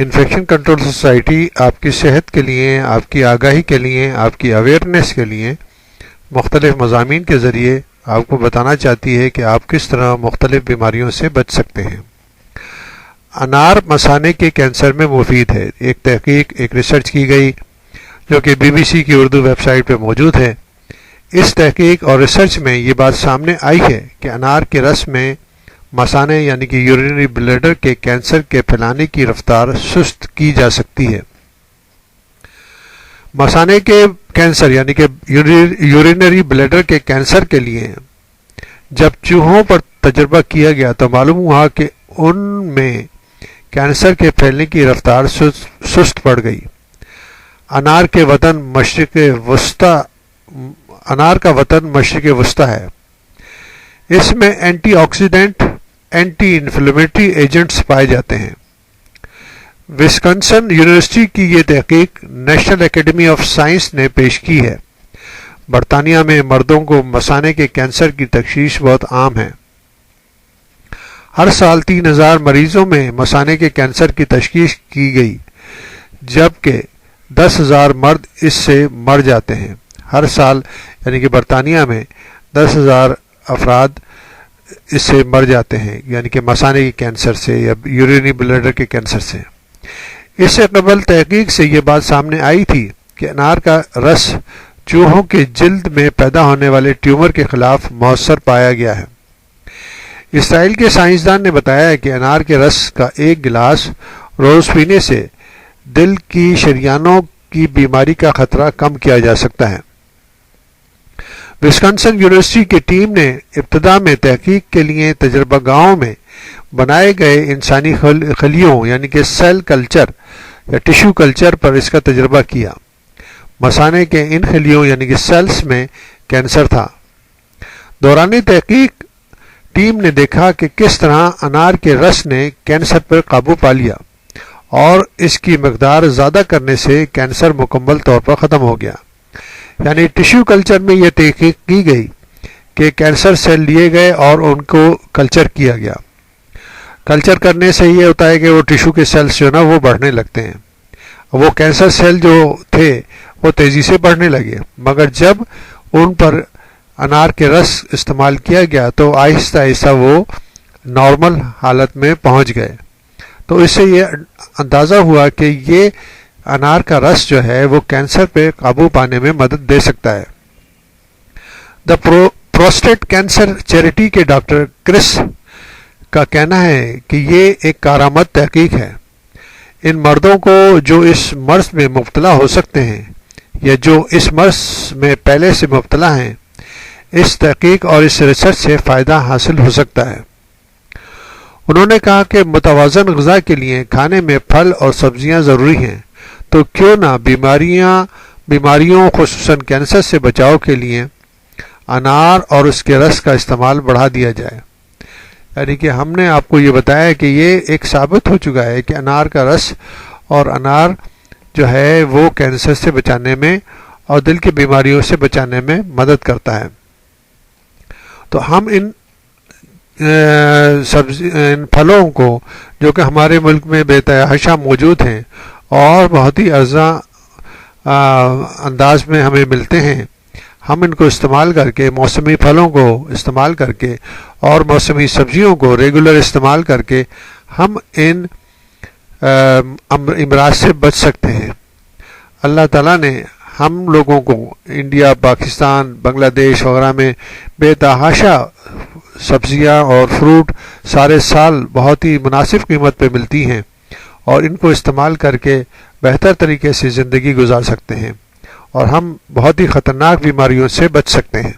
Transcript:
Infection control society آپ کی صحت کے لیے، آپ کی آگاہی کے لیے، آپ کی اویئرنیس کے لیے مختلف مضامین کے ذریعے آپ کو بتانا چاہتی ہے کہ آپ کس طرح مختلف بیماریوں سے بچ سکتے ہیں۔ انار مثانے کے کینسر میں مفید ہے۔ ایک تحقیق، ایک ریسرچ کی گئی جو کہ BBC کی اردو ویب سائٹ پہ موجود ہے۔ اس تحقیق اور ریسرچ میں یہ بات سامنے آئی ہے کہ انار کے رس میں مثانے یعنی کہ یورینری بلیڈر کے کینسر کے پھیلانے کی رفتار سست کی جا سکتی ہے۔ مثانے کے کینسر یعنی کہ یورینری بلیڈر کے کینسر کے لیے جب چوہوں پر تجربہ کیا گیا تو معلوم ہوا کہ ان میں کینسر کے پھیلنے کی رفتار سست پڑ گئی۔ انار کا وطن مشرق وسطی ہے۔ اس میں antioxidant, anti inflammatory agents پائے جاتے ہیں۔ وسکنسن یونیورسٹی کی یہ تحقیق نیشنل اکیڈمی آف سائنس نے پیش کی ہے۔ برطانیہ میں مردوں کو مثانے کے کینسر کی تشخیص بہت عام ہے۔ ہر سال 3000 مریضوں میں مثانے کے کینسر کی تشخیص کی گئی، جبکہ 10,000 مرد اس سے مر جاتے ہیں۔ ہر سال یعنی کہ برطانیہ میں 10,000 افراد اس سے مر جاتے ہیں، یعنی کہ مثانے کے کینسر سے یا یورینری بلیڈر کے کینسر سے۔ اس سے قبل تحقیق سے یہ بات سامنے آئی تھی کہ انار کا رس چوہوں کے جلد میں پیدا ہونے والے ٹیومر کے خلاف مؤثر پایا گیا ہے۔ اسرائیل کے سائنسدان نے بتایا کہ انار کے رس کا ایک گلاس روز پینے سے دل کی شریانوں کی بیماری کا خطرہ کم کیا جا سکتا ہے۔ وسکنسن یونیورسٹی کی ٹیم نے ابتدا میں تحقیق کے لیے تجربہ گاہوں میں بنائے گئے انسانی خلیوں یعنی کہ سیل کلچر یا ٹیشو کلچر پر اس کا تجربہ کیا۔ مثانے کے ان خلیوں یعنی کہ سیلز میں کینسر تھا۔ دوران تحقیق ٹیم نے دیکھا کہ کس طرح انار کے رس نے کینسر پر قابو پا لیا اور اس کی مقدار زیادہ کرنے سے کینسر مکمل طور پر ختم ہو گیا۔ یعنی ٹیشو کلچر میں یہ تحقیق کی گئی کہ کینسر سیل لیے گئے اور ان کو کلچر کیا گیا۔ کلچر کرنے سے یہ ہوتا ہے کہ وہ ٹیشو کے سیلز جو نا وہ بڑھنے لگتے ہیں۔ وہ کینسر سیل جو تھے وہ تیزی سے بڑھنے لگے، مگر جب ان پر انار کے رس استعمال کیا گیا تو آہستہ آہستہ وہ نارمل حالت میں پہنچ گئے۔ تو اس سے یہ اندازہ ہوا کہ یہ انار کا رس جو ہے وہ کینسر پہ قابو پانے میں مدد دے سکتا ہے۔ دا پروسٹیٹ کینسر چیریٹی کے ڈاکٹر کرس کا کہنا ہے کہ یہ ایک کارآمد تحقیق ہے۔ ان مردوں کو جو اس مرض میں مبتلا ہو سکتے ہیں یا جو اس مرض میں پہلے سے مبتلا ہیں، اس تحقیق اور اس ریسرچ سے فائدہ حاصل ہو سکتا ہے۔ انہوں نے کہا کہ متوازن غذا کے لیے کھانے میں پھل اور سبزیاں ضروری ہیں، تو کیوں نہ بیماریوں خصوصاً کینسر سے بچاؤ کے لیے انار اور اس کے رس کا استعمال بڑھا دیا جائے۔ یعنی کہ ہم نے آپ کو یہ بتایا کہ یہ ایک ثابت ہو چکا ہے کہ انار کا رس اور انار جو ہے وہ کینسر سے بچانے میں اور دل کی بیماریوں سے بچانے میں مدد کرتا ہے۔ تو ہم ان پھلوں کو جو کہ ہمارے ملک میں بے تحاشا موجود ہیں اور بہت ہی ارزاں انداز میں ہمیں ملتے ہیں، ہم ان کو استعمال کر کے، موسمی پھلوں کو استعمال کر کے اور موسمی سبزیوں کو ریگولر استعمال کر کے ہم ان امراض سے بچ سکتے ہیں۔ اللہ تعالیٰ نے ہم لوگوں کو انڈیا، پاکستان، بنگلہ دیش وغیرہ میں بے تحاشا سبزیاں اور فروٹ سارے سال بہت ہی مناسب قیمت پہ ملتی ہیں، اور ان کو استعمال کر کے بہتر طریقے سے زندگی گزار سکتے ہیں اور ہم بہت ہی خطرناک بیماریوں سے بچ سکتے ہیں۔